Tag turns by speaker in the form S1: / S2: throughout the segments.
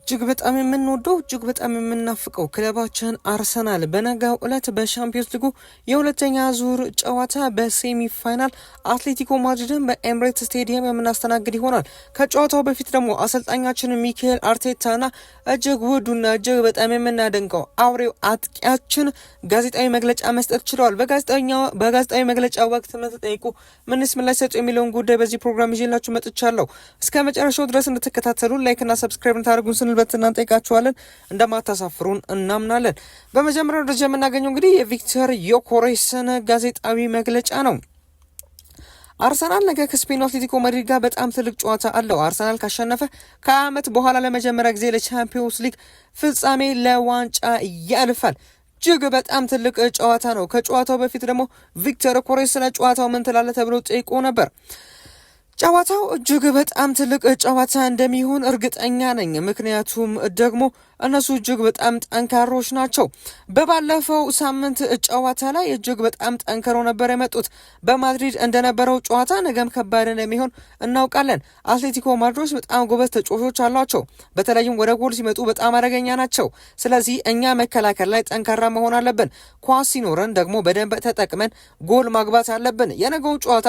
S1: እጅግ በጣም የምንወደው እጅግ በጣም የምናፍቀው ክለባችን አርሰናል በነጋው ዕለት በሻምፒዮንስ ሊጉ የሁለተኛ ዙር ጨዋታ በሴሚ ፋይናል አትሌቲኮ ማድሪድን በኤምሬትስ ስቴዲየም የምናስተናግድ ይሆናል። ከጨዋታው በፊት ደግሞ አሰልጣኛችን ሚካኤል አርቴታና እጅግ ውዱና እጅግ በጣም የምናደንቀው አውሬው አጥቂያችን ጋዜጣዊ መግለጫ መስጠት ችለዋል። በጋዜጣዊ መግለጫ ወቅት ተጠይቁ ምንስ ምላሽ ሰጡ የሚለውን ጉዳይ በዚህ ፕሮግራም ይዤላችሁ መጥቻለሁ። እስከ መጨረሻው ድረስ እንድትከታተሉ ላይክና ሰብስክራይብ እንታደርጉን ስንል በትናንት ጠይቃችኋለን። እንደማታሳፍሩን እናምናለን። በመጀመሪያው ደረጃ የምናገኘው እንግዲህ የቪክተር ዮኬሬስን ጋዜጣዊ መግለጫ ነው። አርሰናል ነገ ከስፔኑ አትሌቲኮ ማድሪድ ጋር በጣም ትልቅ ጨዋታ አለው። አርሰናል ካሸነፈ ከዓመት በኋላ ለመጀመሪያ ጊዜ ለቻምፒዮንስ ሊግ ፍጻሜ ለዋንጫ ያልፋል። እጅግ በጣም ትልቅ ጨዋታ ነው። ከጨዋታው በፊት ደግሞ ቪክተር ዮኬሬስ ስለ ጨዋታው ምን ትላለህ ተብሎ ጠይቆ ነበር። ጨዋታው እጅግ በጣም ትልቅ ጨዋታ እንደሚሆን እርግጠኛ ነኝ። ምክንያቱም ደግሞ እነሱ እጅግ በጣም ጠንካሮች ናቸው። በባለፈው ሳምንት ጨዋታ ላይ እጅግ በጣም ጠንክረው ነበር የመጡት። በማድሪድ እንደነበረው ጨዋታ ነገም ከባድ እንደሚሆን እናውቃለን። አትሌቲኮ ማድሪዶች በጣም ጎበዝ ተጫዋቾች አሏቸው። በተለይም ወደ ጎል ሲመጡ በጣም አደገኛ ናቸው። ስለዚህ እኛ መከላከል ላይ ጠንካራ መሆን አለብን። ኳስ ሲኖረን ደግሞ በደንብ ተጠቅመን ጎል ማግባት አለብን። የነገው ጨዋታ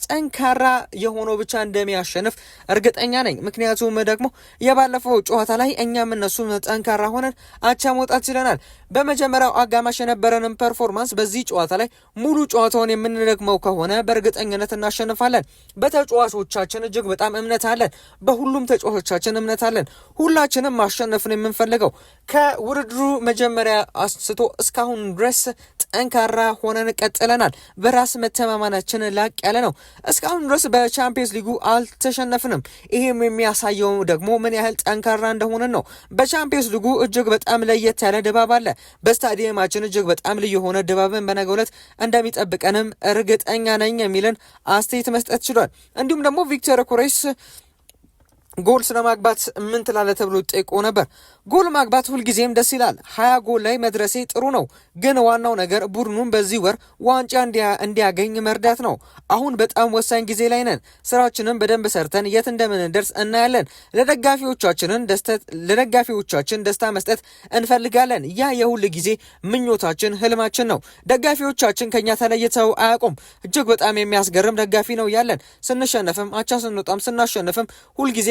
S1: ጠንካራ የሆነው ብቻ እንደሚያሸንፍ እርግጠኛ ነኝ። ምክንያቱም ደግሞ የባለፈው ጨዋታ ላይ እኛም እነሱም ጠንካራ ሆነን አቻ መውጣት ችለናል። በመጀመሪያው አጋማሽ የነበረንም ፐርፎርማንስ በዚህ ጨዋታ ላይ ሙሉ ጨዋታውን የምንደግመው ከሆነ በእርግጠኝነት እናሸንፋለን። በተጫዋቾቻችን እጅግ በጣም እምነት አለን። በሁሉም ተጫዋቾቻችን እምነት አለን። ሁላችንም ማሸነፍን የምንፈልገው ከውድድሩ መጀመሪያ አንስቶ እስካሁን ድረስ ጠንካራ ሆነን ቀጥለናል። በራስ መተማመናችን ላቅ ያለ ነው። እስካሁን ድረስ በቻምፒየንስ ሊጉ አልተሸነፍንም። ይሄም የሚያሳየው ደግሞ ምን ያህል ጠንካራ እንደሆነ ነው። በቻምፒየንስ ሊጉ እጅግ በጣም ለየት ያለ ድባብ አለ። በስታዲየማችን እጅግ በጣም ልዩ የሆነ ድባብን በነገው ዕለት እንደሚጠብቀንም እርግጠኛ ነኝ የሚልን አስተያየት መስጠት ችሏል። እንዲሁም ደግሞ ቪክተር ዮኬሬስ ጎል ስለማግባት ምን ትላለህ ተብሎ ጠይቆ ነበር። ጎል ማግባት ሁልጊዜም ደስ ይላል። 20 ጎል ላይ መድረሴ ጥሩ ነው፣ ግን ዋናው ነገር ቡድኑን በዚህ ወር ዋንጫ እንዲያገኝ መርዳት ነው። አሁን በጣም ወሳኝ ጊዜ ላይ ነን። ስራችንን በደንብ ሰርተን የት እንደምንደርስ እናያለን። ለደጋፊዎቻችን ደስታ መስጠት እንፈልጋለን። ያ የሁል ጊዜ ምኞታችን፣ ህልማችን ነው። ደጋፊዎቻችን ከኛ ተለይተው አያውቁም። እጅግ በጣም የሚያስገርም ደጋፊ ነው ያለን። ስንሸነፍም አቻ ስንወጣም ስናሸንፍም ሁልጊዜ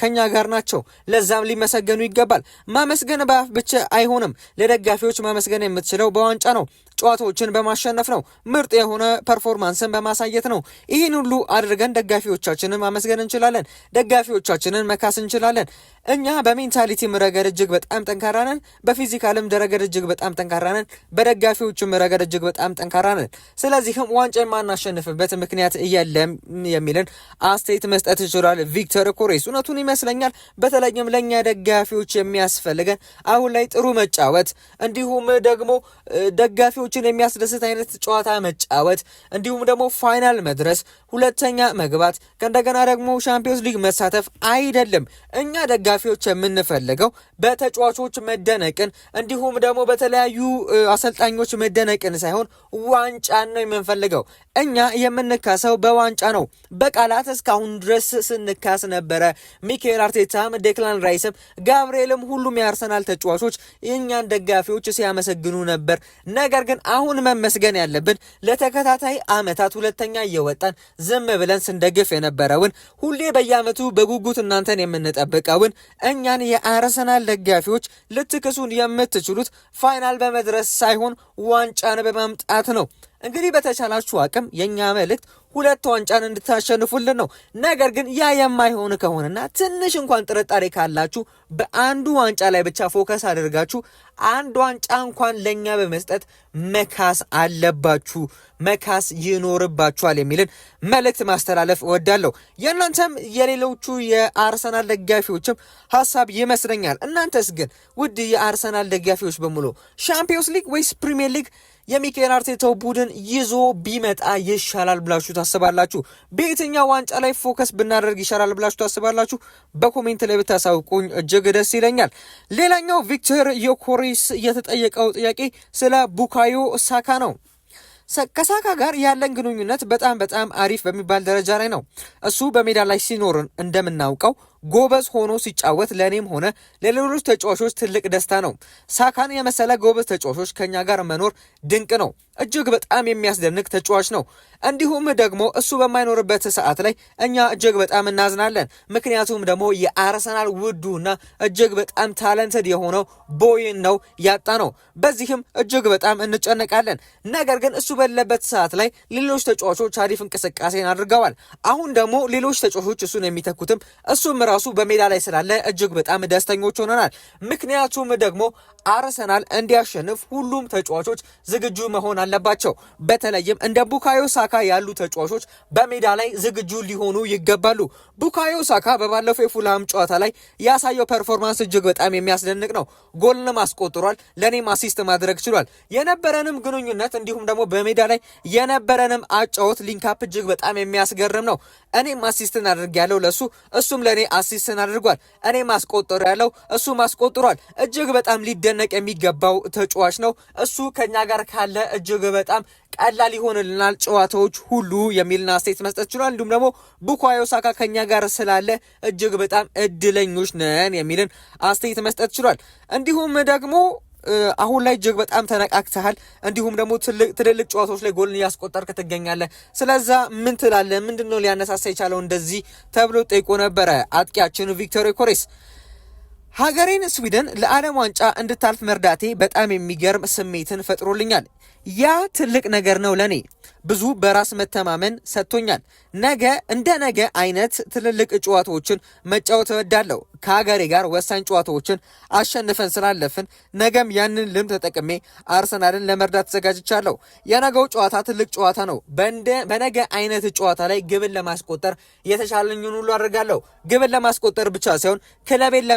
S1: ከኛ ጋር ናቸው። ለዛም ሊመሰገኑ ይገባል። ማመስገን በአፍ ብቻ አይሆንም። ለደጋፊዎች ማመስገን የምትችለው በዋንጫ ነው። ጨዋታዎችን በማሸነፍ ነው። ምርጥ የሆነ ፐርፎርማንስን በማሳየት ነው። ይህን ሁሉ አድርገን ደጋፊዎቻችንን ማመስገን እንችላለን። ደጋፊዎቻችንን መካስ እንችላለን። እኛ በሜንታሊቲም ረገድ እጅግ በጣም ጠንካራ ነን። በፊዚካልም ረገድ እጅግ በጣም ጠንካራ ነን። በደጋፊዎችም ረገድ እጅግ በጣም ጠንካራ ነን። ስለዚህም ዋንጫ የማናሸንፍበት ምክንያት የለም የሚልን አስተያየት መስጠት ይችላል ቪክተር ዮኬሬስ። እውነቱን ይመስለኛል። በተለይም ለእኛ ደጋፊዎች የሚያስፈልገን አሁን ላይ ጥሩ መጫወት፣ እንዲሁም ደግሞ ደጋፊዎችን የሚያስደስት አይነት ጨዋታ መጫወት፣ እንዲሁም ደግሞ ፋይናል መድረስ፣ ሁለተኛ መግባት፣ ከእንደገና ደግሞ ሻምፒዮንስ ሊግ መሳተፍ አይደለም። እኛ ደጋፊዎች የምንፈልገው በተጫዋቾች መደነቅን እንዲሁም ደግሞ በተለያዩ አሰልጣኞች መደነቅን ሳይሆን ዋንጫን ነው የምንፈልገው። እኛ የምንካሰው በዋንጫ ነው። በቃላት እስካሁን ድረስ ስንካስ ነበረ። ሚካኤል አርቴታም፣ ዴክላን ራይስም፣ ጋብርኤልም ሁሉም የአርሰናል ተጫዋቾች የእኛን ደጋፊዎች ሲያመሰግኑ ነበር። ነገር ግን አሁን መመስገን ያለብን ለተከታታይ ዓመታት ሁለተኛ እየወጣን ዝም ብለን ስንደግፍ የነበረውን ሁሌ በየዓመቱ በጉጉት እናንተን የምንጠብቀውን እኛን የአርሰናል ደጋፊዎች ልትክሱን የምትችሉት ፋይናል በመድረስ ሳይሆን ዋንጫን በማምጣት ነው። እንግዲህ በተቻላችሁ አቅም የኛ መልእክት 2 ዋንጫን እንድታሸንፉልን ነው። ነገር ግን ያ የማይሆን ከሆነና ትንሽ እንኳን ጥርጣሬ ካላችሁ በአንዱ ዋንጫ ላይ ብቻ ፎከስ አድርጋችሁ አንድ ዋንጫ እንኳን ለኛ በመስጠት መካስ አለባችሁ፣ መካስ ይኖርባችኋል የሚልን መልእክት ማስተላለፍ እወዳለሁ። የእናንተም የሌሎቹ የአርሰናል ደጋፊዎችም ሀሳብ ይመስለኛል። እናንተስ ግን ውድ የአርሰናል ደጋፊዎች በሙሉ ሻምፒዮንስ ሊግ ወይስ ፕሪሚየር ሊግ የሚካኤል አርቴታው ቡድን ይዞ ቢመጣ ይሻላል ብላችሁ ታስባላችሁ? በየትኛው ዋንጫ ላይ ፎከስ ብናደርግ ይሻላል ብላችሁ ታስባላችሁ? በኮሜንት ላይ ብታሳውቁኝ እጅግ ደስ ይለኛል። ሌላኛው ቪክተር ዮኬሬስ የተጠየቀው ጥያቄ ስለ ቡካዮ ሳካ ነው። ከሳካ ጋር ያለን ግንኙነት በጣም አሪፍ በሚባል ደረጃ ላይ ነው። እሱ በሜዳ ላይ ሲኖር እንደምናውቀው ጎበዝ ሆኖ ሲጫወት ለኔም ሆነ ለሌሎች ተጫዋቾች ትልቅ ደስታ ነው። ሳካን የመሰለ ጎበዝ ተጫዋቾች ከኛ ጋር መኖር ድንቅ ነው። እጅግ በጣም የሚያስደንቅ ተጫዋች ነው። እንዲሁም ደግሞ እሱ በማይኖርበት ሰዓት ላይ እኛ እጅግ በጣም እናዝናለን። ምክንያቱም ደግሞ የአርሰናል ውዱና እጅግ በጣም ታለንትድ የሆነው ቦይን ነው ያጣ ነው። በዚህም እጅግ በጣም እንጨነቃለን። ነገር ግን እሱ በሌለበት ሰዓት ላይ ሌሎች ተጫዋቾች አሪፍ እንቅስቃሴን አድርገዋል። አሁን ደግሞ ሌሎች ተጫዋቾች እሱን የሚተኩትም እሱም ራሱ በሜዳ ላይ ስላለ እጅግ በጣም ደስተኞች ሆነናል። ምክንያቱም ደግሞ አርሰናል እንዲያሸንፍ ሁሉም ተጫዋቾች ዝግጁ መሆን አለባቸው። በተለይም እንደ ቡካዮ ሳካ ያሉ ተጫዋቾች በሜዳ ላይ ዝግጁ ሊሆኑ ይገባሉ። ቡካዮ ሳካ በባለፈው የፉልሃም ጨዋታ ላይ ያሳየው ፐርፎርማንስ እጅግ በጣም የሚያስደንቅ ነው። ጎልንም አስቆጥሯል፣ ለኔም አሲስት ማድረግ ችሏል። የነበረንም ግንኙነት እንዲሁም ደግሞ በሜዳ ላይ የነበረንም አጫወት ሊንካፕ እጅግ በጣም የሚያስገርም ነው። እኔም አሲስትን አድርጌያለሁ ለሱ፣ እሱም ለኔ አሲስትን አድርጓል። እኔም አስቆጥር ያለው እሱም አስቆጥሯል። እጅግ በጣም ሊደነቅ የሚገባው ተጫዋች ነው። እሱ ከኛ ጋር ካለ እጅግ በጣም ቀላል ይሆንልናል ጨዋታዎች ሁሉ የሚልና አስተያየት መስጠት ችሏል። እንዲሁም ደግሞ ቡካዮ ሳካ ከኛ ጋር ስላለ እጅግ በጣም እድለኞች ነን የሚልን አስተያየት መስጠት ችሏል። እንዲሁም ደግሞ አሁን ላይ እጅግ በጣም ተነቃቅተሃል፣ እንዲሁም ደግሞ ትልልቅ ጨዋታዎች ላይ ጎልን እያስቆጠርክ ትገኛለህ። ስለዛ ምን ትላለህ? ምንድነው ሊያነሳሳ የቻለው እንደዚህ ተብሎ ጠይቆ ነበረ አጥቂያችን ቪክቶር ዮኬሬስ። ሀገሬን ስዊድን ለዓለም ዋንጫ እንድታልፍ መርዳቴ በጣም የሚገርም ስሜትን ፈጥሮልኛል። ያ ትልቅ ነገር ነው ለኔ። ብዙ በራስ መተማመን ሰጥቶኛል። እንደ ነገ አይነት ትልልቅ ጨዋታዎችን መጫወት እወዳለሁ። ከሀገሬ ጋር ወሳኝ ጨዋታዎችን አሸንፈን ስላለፍን ነገም ያንን ልምድ ተጠቅሜ አርሰናልን ለመርዳት ተዘጋጅቻለሁ። የነገው ጨዋታ ትልቅ ጨዋታ ነው። በነገ አይነት ጨዋታ ላይ ግብን ለማስቆጠር የተቻለኝን ሁሉ አደርጋለሁ። ግብን ለማስቆጠር ብቻ ሳይሆን ክለቤን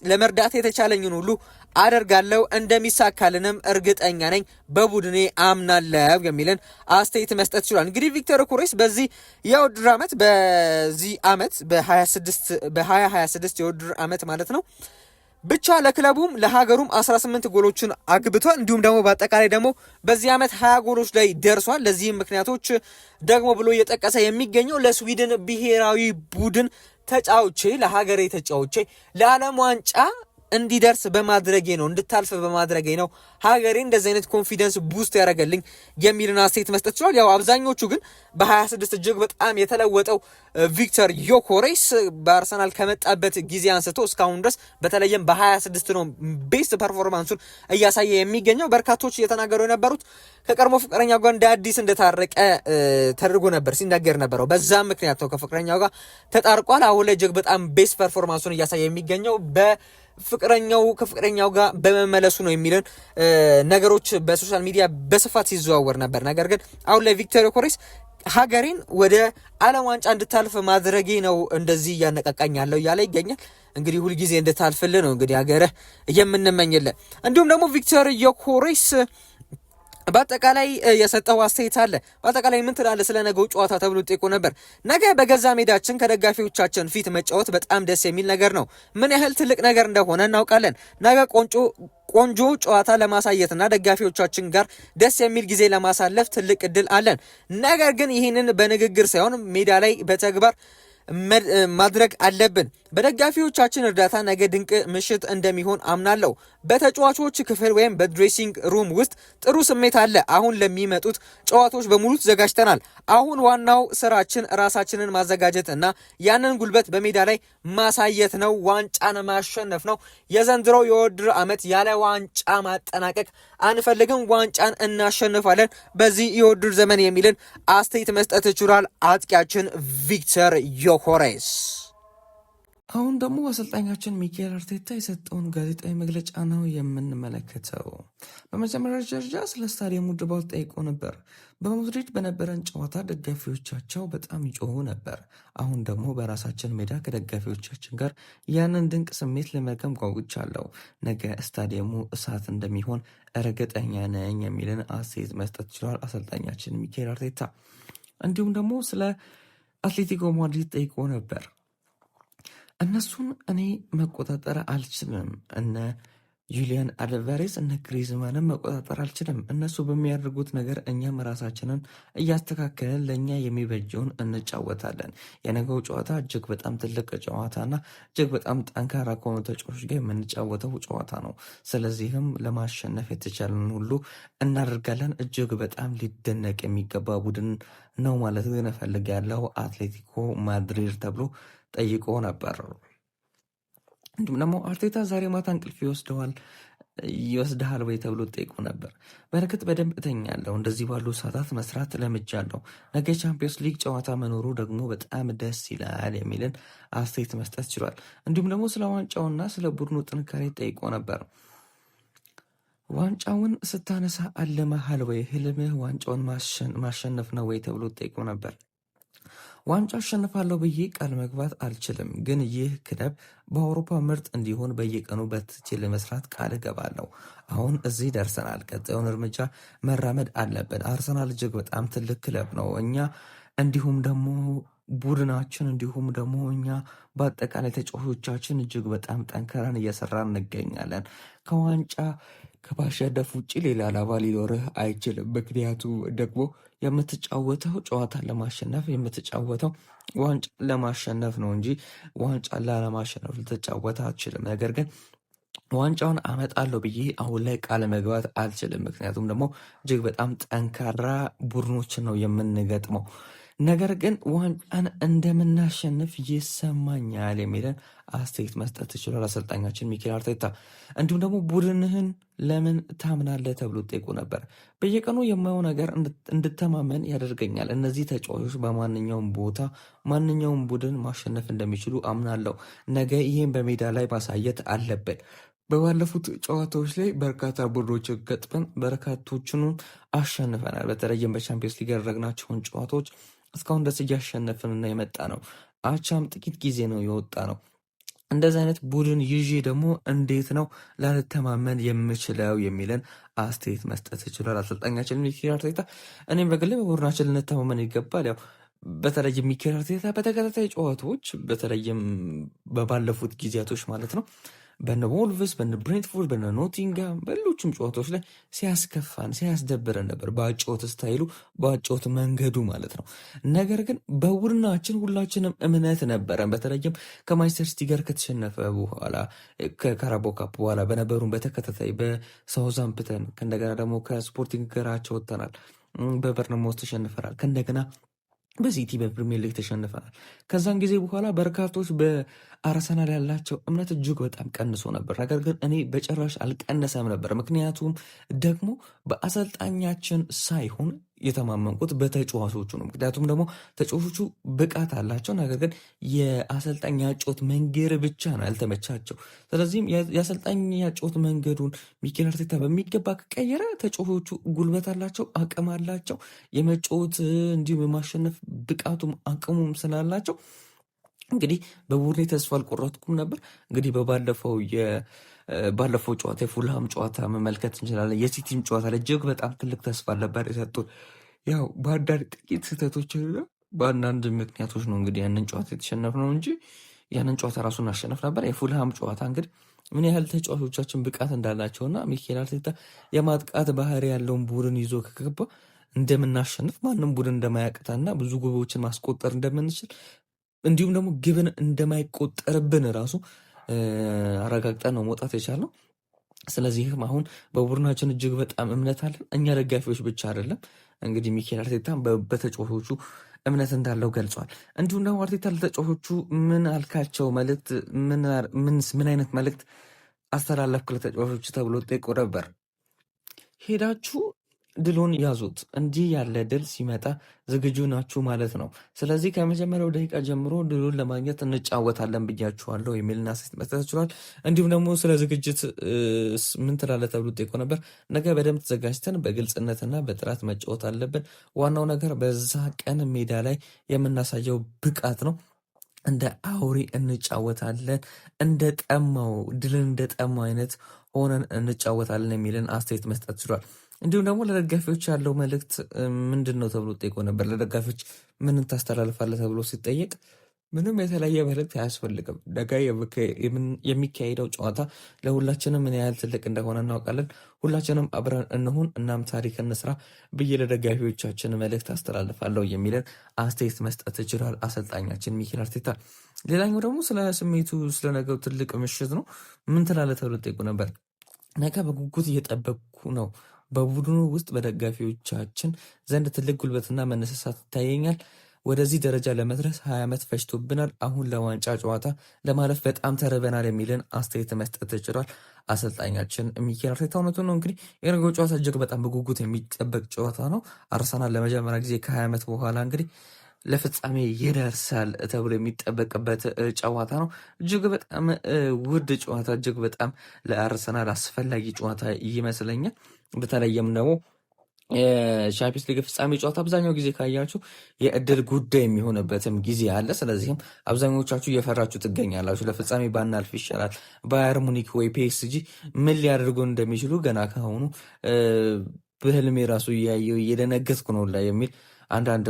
S1: ለመርዳት የተቻለኝን ሁሉ አደርጋለሁ። እንደሚሳካልንም እርግጠኛ ነኝ። በቡድኔ አምናለሁ የሚልን አስተያየት መስጠት ችሏል። እንግዲህ ቪክቶር ዮኬሬስ በዚህ የውድድር ዓመት በ2026 የውድድር ዓመት ማለት ነው ብቻ ለክለቡም ለሀገሩም 18 ጎሎችን አግብቷል። እንዲሁም ደግሞ በአጠቃላይ ደግሞ በዚህ ዓመት 20 ጎሎች ላይ ደርሷል። ለዚህም ምክንያቶች ደግሞ ብሎ እየጠቀሰ የሚገኘው ለስዊድን ብሔራዊ ቡድን ተጫውቼ ለሀገሬ ተጫውቼ ለዓለም ዋንጫ እንዲደርስ በማድረጌ ነው፣ እንድታልፍ በማድረጌ ነው ሀገሬ እንደዚህ አይነት ኮንፊደንስ ቡስት ያደረገልኝ የሚልን አስተያየት መስጠት ችሏል። ያው አብዛኞቹ ግን በ26 እጅግ በጣም የተለወጠው ቪክቶር ዮኬሬስ በአርሰናል ከመጣበት ጊዜ አንስቶ እስካሁን ድረስ በተለይም በ26 ነው ቤስት ፐርፎርማንሱን እያሳየ የሚገኘው። በርካቶች እየተናገሩ የነበሩት ከቀድሞ ፍቅረኛው ጋር እንደ አዲስ እንደታረቀ ተደርጎ ነበር ሲናገር ነበረው። በዛም ምክንያት ነው ከፍቅረኛው ጋር ተጣርቋል። አሁን ላይ እጅግ በጣም ቤስት ፐርፎርማንሱን እያሳየ የሚገኘው ከፍቅረኛው ጋር በመመለሱ ነው የሚልን ነገሮች በሶሻል ሚዲያ በስፋት ሲዘዋወር ነበር። ነገር ግን አሁን ላይ ቪክቶር ዮኬሬስ ሀገሬን ወደ ዓለም ዋንጫ እንድታልፍ ማድረጌ ነው እንደዚህ እያነቃቃኝ ያለው እያለ ይገኛል። እንግዲህ ሁልጊዜ እንድታልፍልህ ነው እንግዲህ ሀገርህ የምንመኝልህ። እንዲሁም ደግሞ ቪክቶር ዮኬሬስ በአጠቃላይ የሰጠው አስተያየት አለ። በአጠቃላይ ምን ትላለህ ስለ ነገው ጨዋታ ተብሎ ጠይቆ ነበር። ነገ በገዛ ሜዳችን ከደጋፊዎቻችን ፊት መጫወት በጣም ደስ የሚል ነገር ነው። ምን ያህል ትልቅ ነገር እንደሆነ እናውቃለን። ነገ ቆንጆ ጨዋታ ለማሳየትና ደጋፊዎቻችን ጋር ደስ የሚል ጊዜ ለማሳለፍ ትልቅ እድል አለን። ነገር ግን ይህንን በንግግር ሳይሆን ሜዳ ላይ በተግባር ማድረግ አለብን። በደጋፊዎቻችን እርዳታ ነገ ድንቅ ምሽት እንደሚሆን አምናለሁ። በተጫዋቾች ክፍል ወይም በድሬሲንግ ሩም ውስጥ ጥሩ ስሜት አለ። አሁን ለሚመጡት ጨዋታዎች በሙሉ ተዘጋጅተናል። አሁን ዋናው ስራችን ራሳችንን ማዘጋጀት እና ያንን ጉልበት በሜዳ ላይ ማሳየት ነው። ዋንጫን ማሸነፍ ነው። የዘንድሮው የውድድር ዓመት ያለ ዋንጫ ማጠናቀቅ አንፈልግም። ዋንጫን እናሸንፋለን በዚህ የውድድር ዘመን የሚልን አስተያየት መስጠት ይችላል አጥቂያችን ቪክቶር ዮኬሬስ። አሁን ደግሞ አሰልጣኛችን ሚኬል አርቴታ የሰጠውን ጋዜጣዊ መግለጫ ነው የምንመለከተው። በመጀመሪያ ደረጃ ስለ ስታዲየሙ ድባብ ጠይቆ ነበር። በማድሪድ በነበረን ጨዋታ ደጋፊዎቻቸው በጣም ይጮሁ ነበር። አሁን ደግሞ በራሳችን ሜዳ ከደጋፊዎቻችን ጋር ያንን ድንቅ ስሜት ለመገም ጓጉቻለሁ። ነገ ስታዲየሙ እሳት እንደሚሆን እርግጠኛ ነኝ የሚልን አስተያየት መስጠት ችሏል አሰልጣኛችን ሚኬል አርቴታ። እንዲሁም ደግሞ ስለ አትሌቲኮ ማድሪድ ጠይቆ ነበር። እነሱን እኔ መቆጣጠር አልችልም። እነ
S2: ጁሊያን አልቫሬስ እነ ግሪዝማንን መቆጣጠር አልችልም። እነሱ በሚያደርጉት ነገር እኛም ራሳችንን እያስተካከልን ለእኛ የሚበጀውን እንጫወታለን። የነገው ጨዋታ እጅግ በጣም ትልቅ ጨዋታና እጅግ በጣም ጠንካራ ከሆኑ ተጫዋቾች ጋር የምንጫወተው ጨዋታ ነው። ስለዚህም ለማሸነፍ የተቻለን ሁሉ እናደርጋለን። እጅግ በጣም ሊደነቅ የሚገባ ቡድን ነው ማለት ግን እፈልጋለሁ። አትሌቲኮ ማድሪድ ተብሎ ጠይቆ ነበር። እንዲሁም ደግሞ አርቴታ ዛሬ ማታ እንቅልፍ ይወስድሃል ወይ ተብሎ ጠይቆ ነበር። በእርግጥ በደንብ እተኛለሁ። እንደዚህ ባሉ ሰዓታት መስራት ለምጃለሁ። ነገ ቻምፒዮንስ ሊግ ጨዋታ መኖሩ ደግሞ በጣም ደስ ይላል የሚልን አስተያየት መስጠት ችሏል። እንዲሁም ደግሞ ስለ ዋንጫውና ስለ ቡድኑ ጥንካሬ ጠይቆ ነበር። ዋንጫውን ስታነሳ አለመሃል ወይ? ህልምህ ዋንጫውን ማሸነፍ ነው ወይ ተብሎ ጠይቆ ነበር። ዋንጫ አሸንፋለሁ ብዬ ቃል መግባት አልችልም፣ ግን ይህ ክለብ በአውሮፓ ምርጥ እንዲሆን በየቀኑ በትችል መስራት ቃል እገባለሁ። አሁን እዚህ ደርሰናል። ቀጣዩን እርምጃ መራመድ አለብን። አርሰናል እጅግ በጣም ትልቅ ክለብ ነው። እኛ እንዲሁም ደግሞ ቡድናችን እንዲሁም ደግሞ እኛ በአጠቃላይ ተጫዋቾቻችን እጅግ በጣም ጠንከረን እየሰራን እንገኛለን። ከዋንጫ ከማሸነፍ ውጭ ሌላ ዓላማ ሊኖርህ አይችልም። ምክንያቱ ደግሞ የምትጫወተው ጨዋታን ለማሸነፍ የምትጫወተው ዋንጫ ለማሸነፍ ነው እንጂ ዋንጫ ላለማሸነፍ ልትጫወት አትችልም። ነገር ግን ዋንጫውን አመጣለሁ ብዬ አሁን ላይ ቃል መግባት አልችልም። ምክንያቱም ደግሞ እጅግ በጣም ጠንካራ ቡድኖችን ነው የምንገጥመው። ነገር ግን ዋንጫን እንደምናሸንፍ ይሰማኛል የሚለን አስተያየት መስጠት ይችላል አሰልጣኛችን ሚኬል አርቴታ። እንዲሁም ደግሞ ቡድንህን ለምን ታምናለህ ተብሎ ጠይቆ ነበር። በየቀኑ የማየው ነገር እንድተማመን ያደርገኛል። እነዚህ ተጫዋቾች በማንኛውም ቦታ ማንኛውም ቡድን ማሸነፍ እንደሚችሉ አምናለሁ። ነገ ይህን በሜዳ ላይ ማሳየት አለብን። በባለፉት ጨዋታዎች ላይ በርካታ ቡድኖችን ገጥመን በርካቶቹንም አሸንፈናል። በተለይም በቻምፒየንስ ሊግ ያደረግናቸውን ጨዋታዎች እስካሁን ደስ እያሸነፍንና የመጣ ነው። አቻም ጥቂት ጊዜ ነው የወጣ ነው። እንደዚህ አይነት ቡድን ይዤ ደግሞ እንዴት ነው ላልተማመን የምችለው የሚለን አስተያየት መስጠት ይችላል አሰልጣኛችን ሚኬል አርቴታ። እኔም በግሌ በቡድናችን ልንተማመን ይገባል። ያው በተለይም ሚኬል አርቴታ በተከታታይ ጨዋታዎች በተለይም በባለፉት ጊዜያቶች ማለት ነው በነ ወልቭስ፣ በነ ብሬንትፎርድ፣ በነ ኖቲንጋም በሌሎችም ጨዋታዎች ላይ ሲያስከፋን ሲያስደብረን ነበር፣ በአጨዋወት ስታይሉ በአጨዋወት መንገዱ ማለት ነው። ነገር ግን በቡድናችን ሁላችንም እምነት ነበረን። በተለይም ከማንቸስተር ሲቲ ጋር ከተሸነፈ በኋላ ከካራባኦ ካፕ በኋላ በነበሩን በተከታታይ በሳውዛምፕተን ከእንደገና ደግሞ ከስፖርቲንግ ጋራቸው ወጥተናል፣ በበርነማውዝ ተሸንፈናል፣ ከእንደገና በሲቲ በፕሪሚየር ሊግ ተሸንፈናል። ከዛን ጊዜ በኋላ በርካቶች በአርሰናል ያላቸው እምነት እጅግ በጣም ቀንሶ ነበር። ነገር ግን እኔ በጭራሽ አልቀነሰም ነበር። ምክንያቱም ደግሞ በአሰልጣኛችን ሳይሆን የተማመንኩት በተጫዋቾቹ ነው። ምክንያቱም ደግሞ ተጫዋቾቹ ብቃት አላቸው። ነገር ግን የአሰልጣኝ ያጮት መንገድ ብቻ ነው ያልተመቻቸው። ስለዚህም የአሰልጣኝ ያጮት መንገዱን ሚኬል አርቴታ በሚገባ ከቀየረ ተጫዋቾቹ ጉልበት አላቸው፣ አቅም አላቸው፣ የመጫወት እንዲሁም የማሸነፍ ብቃቱም አቅሙም ስላላቸው እንግዲህ በቡድኔ ተስፋ አልቆረጥኩም ነበር። እንግዲህ ባለፈው ጨዋታ የፉልሃም ጨዋታ መመልከት እንችላለን። የሲቲም ጨዋታ ላይ እጅግ በጣም ትልቅ ተስፋ ነበር የሰጡት። ያው በአንዳንድ ጥቂት ስህተቶች በአንዳንድ ምክንያቶች ነው እንግዲህ ያንን ጨዋታ የተሸነፍነው እንጂ ያንን ጨዋታ ራሱን አሸነፍ ነበር። የፉልሃም ጨዋታ እንግዲህ ምን ያህል ተጫዋቾቻችን ብቃት እንዳላቸውና ሚኬል አርቴታ የማጥቃት ባህሪ ያለውን ቡድን ይዞ ከገባ እንደምናሸንፍ ማንም ቡድን እንደማያቅታና ብዙ ግቦችን ማስቆጠር እንደምንችል እንዲሁም ደግሞ ግብን እንደማይቆጠርብን ራሱ አረጋግጠን ነው መውጣት የቻልነው። ስለዚህም አሁን በቡድናችን እጅግ በጣም እምነት አለን። እኛ ደጋፊዎች ብቻ አይደለም እንግዲህ ሚኬል አርቴታ በተጫዋቾቹ እምነት እንዳለው ገልጿል። እንዲሁም ደግሞ አርቴታ ለተጫዋቾቹ ምን አልካቸው መልእክት ምን አይነት መልእክት አስተላለፍክ ለተጫዋቾቹ ተብሎ ጠይቆ ነበር። ሄዳችሁ ድሉን ያዙት። እንዲህ ያለ ድል ሲመጣ ዝግጁ ናችሁ ማለት ነው። ስለዚህ ከመጀመሪያው ደቂቃ ጀምሮ ድሉን ለማግኘት እንጫወታለን ብያችኋለሁ የሚልና ሴት መስጠት ችሏል። እንዲሁም ደግሞ ስለ ዝግጅት ምን ትላለህ ተብሎ ጠይቆ ነበር። ነገ በደንብ ተዘጋጅተን በግልጽነትና በጥራት መጫወት አለብን። ዋናው ነገር በዛ ቀን ሜዳ ላይ የምናሳየው ብቃት ነው። እንደ አውሬ እንጫወታለን፣ ድልን እንደ ጠማው አይነት ሆነን እንጫወታለን የሚልን አስተያየት መስጠት ችሏል። እንዲሁም ደግሞ ለደጋፊዎች ያለው መልእክት ምንድን ነው ተብሎ ጠይቆ ነበር። ለደጋፊዎች ምን ታስተላልፋለህ ተብሎ ሲጠየቅ ምንም የተለየ መልእክት አያስፈልግም። ነገ የሚካሄደው ጨዋታ ለሁላችንም ምን ያህል ትልቅ እንደሆነ እናውቃለን። ሁላችንም አብረን እንሁን፣ እናም ታሪክ እንስራ ብዬ ለደጋፊዎቻችን መልእክት አስተላልፋለሁ የሚለን አስተያየት መስጠት ይችላል አሰልጣኛችን ሚኬል አርቴታ። ሌላኛው ደግሞ ስለ ስሜቱ ስለነገው ትልቅ ምሽት ነው። ምን ትላለህ ተብሎ ጠይቁ ነበር። ነገ በጉጉት እየጠበቅኩ ነው። በቡድኑ ውስጥ በደጋፊዎቻችን ዘንድ ትልቅ ጉልበትና መነሳሳት ይታየኛል። ወደዚህ ደረጃ ለመድረስ 20 ዓመት ፈጅቶብናል። አሁን ለዋንጫ ጨዋታ ለማለፍ በጣም ተርበናል የሚልን አስተያየት መስጠት ችሏል አሰልጣኛችን ሚኬል አርቴታ። እውነቱን ነው። እንግዲህ የነገው ጨዋታ እጅግ በጣም በጉጉት የሚጠበቅ ጨዋታ ነው። አርሰናል ለመጀመሪያ ጊዜ ከ20 ዓመት በኋላ እንግዲህ ለፍጻሜ ይደርሳል ተብሎ የሚጠበቅበት ጨዋታ ነው። እጅግ በጣም ውድ ጨዋታ፣ እጅግ በጣም ለአርሰናል አስፈላጊ ጨዋታ ይመስለኛል። በተለይም ደግሞ የቻምፒየንስ ሊግ ፍጻሜ ጨዋታ አብዛኛው ጊዜ ካያችሁ የእድል ጉዳይ የሚሆንበትም ጊዜ አለ። ስለዚህም አብዛኞቻችሁ እየፈራችሁ ትገኛላችሁ። ለፍጻሜ ባናልፍ ይሻላል፣ ባየር ሙኒክ ወይ ፒኤስጂ ምን ሊያደርጉ እንደሚችሉ ገና ከሆኑ በህልሜ ራሱ እያየው እየደነገጥኩ ነው ላይ የሚል አንዳንድ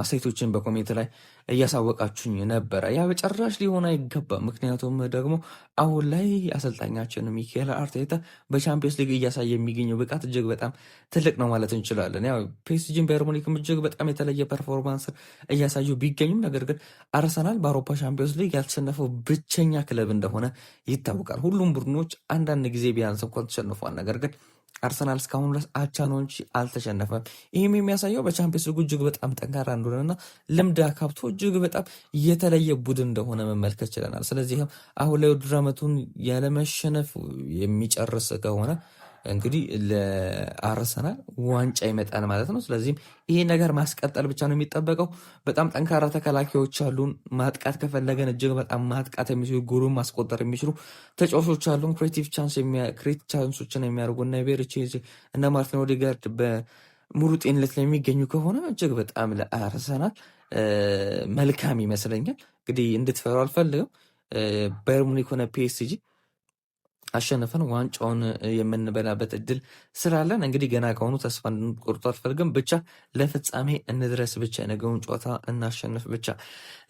S2: አስተያየቶችን በኮሜንት ላይ እያሳወቃችሁኝ ነበረ። ያ በጭራሽ ሊሆን አይገባም። ምክንያቱም ደግሞ አሁን ላይ አሰልጣኛችን ሚኬል አርቴታ በቻምፒየንስ ሊግ እያሳየ የሚገኘው ብቃት እጅግ በጣም ትልቅ ነው ማለት እንችላለን። ያው ፒኤስጂን ባየር ሙኒክም እጅግ በጣም የተለየ ፐርፎርማንስ እያሳዩ ቢገኙም ነገር ግን አርሰናል በአውሮፓ ቻምፒየንስ ሊግ ያልተሸነፈው ብቸኛ ክለብ እንደሆነ ይታወቃል። ሁሉም ቡድኖች አንዳንድ ጊዜ ቢያንስ እንኳን ተሸንፏል። ነገር ግን አርሰናል እስካሁን ድረስ አቻ ነው እንጂ አልተሸነፈም። ይህም የሚያሳየው በቻምፒየንስ ሊጉ እጅግ በጣም ጠንካራ እንደሆነና ልምድ አካብቶ እጅግ በጣም የተለየ ቡድን እንደሆነ መመልከት ችለናል። ስለዚህም አሁን ላይ ውድድር ዓመቱን ያለመሸነፍ የሚጨርስ ከሆነ እንግዲህ ለአርሰናል ዋንጫ ይመጣል ማለት ነው። ስለዚህም ይሄ ነገር ማስቀጠል ብቻ ነው የሚጠበቀው። በጣም ጠንካራ ተከላካዮች አሉን። ማጥቃት ከፈለገን እጅግ በጣም ማጥቃት የሚችሉ ጎሉን ማስቆጠር የሚችሉ ተጫዋቾች አሉን። ክሬቲቭ ቻንሶችን የሚያደርጉ እና ቤርቼዝ እና ማርቲን ኦዴጋርድ በሙሉ ጤንነት ላይ የሚገኙ ከሆነ እጅግ በጣም ለአርሰናል መልካም ይመስለኛል። እንግዲህ እንድትፈሩ አልፈልግም። ባየር ሙኒክ ሆነ ፒኤስጂ አሸንፈን ዋንጫውን የምንበላበት እድል ስላለን እንግዲህ ገና ከሆኑ ተስፋ እንድንቆርጡ አልፈልግም። ብቻ ለፍጻሜ እንድረስ ብቻ፣ የነገውን ጨዋታ እናሸንፍ ብቻ።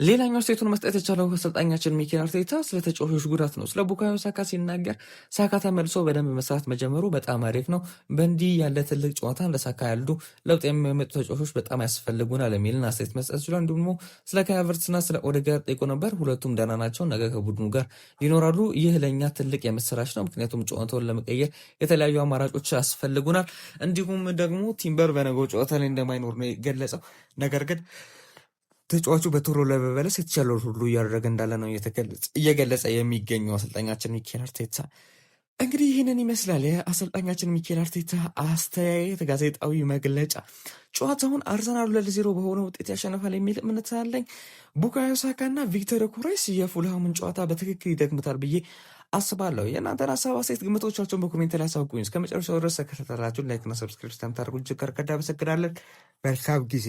S2: ሌላኛው ስቴቱን መስጠት የቻለው አሰልጣኛችን ሚኬል አርቴታ ስለ ተጫዋቾች ጉዳት ነው። ስለ ቡካዮ ሳካ ሲናገር ሳካ ተመልሶ በደንብ መስራት መጀመሩ በጣም አሪፍ ነው። በእንዲህ ያለ ትልቅ ጨዋታ ለሳካ ያሉ ለውጥ የሚያመጡ ተጫዋቾች በጣም ያስፈልጉናል የሚልን አስተያየት መስጠት ችሏል። እንዲሁም ደግሞ ስለ ካይ ሃቨርትዝና ስለ ኦዴጋርድ ጠይቆ ነበር። ሁለቱም ደህና ናቸው፣ ነገ ከቡድኑ ጋር ይኖራሉ። ይህ ለእኛ ትልቅ የምስራች ነው። ምክንያቱም ጨዋታውን ለመቀየር የተለያዩ አማራጮች ያስፈልጉናል። እንዲሁም ደግሞ ቲምበር በነገው ጨዋታ ላይ እንደማይኖር ነው የገለጸው። ነገር ግን ተጫዋቹ በቶሎ ለመመለስ የተቻለው ሁሉ እያደረገ እንዳለ ነው እየገለጸ የሚገኘው አሰልጣኛችን ሚኬል አርቴታ። እንግዲህ ይህንን ይመስላል የአሰልጣኛችን ሚኬል አርቴታ አስተያየት ጋዜጣዊ መግለጫ። ጨዋታውን አርሰናል 2-0 በሆነ ውጤት ያሸንፋል የሚል እምነት አለኝ። ቡካዮ ሳካ እና ቪክተር ዮኬሬስ የፉልሃምን ጨዋታ በትክክል ይደግምታል ብዬ አስባለሁ። የእናንተን ሀሳብ፣ አስተያየት፣ ግምቶቻቸውን በኮሜንት ላይ አሳውቁኝ። እስከ መጨረሻው ድረስ ተከታተላችሁን ላይክና ሰብስክሪፕሽን ታደርጉ እጅግ ከርቀዳ አመሰግናለን። መልካም ጊዜ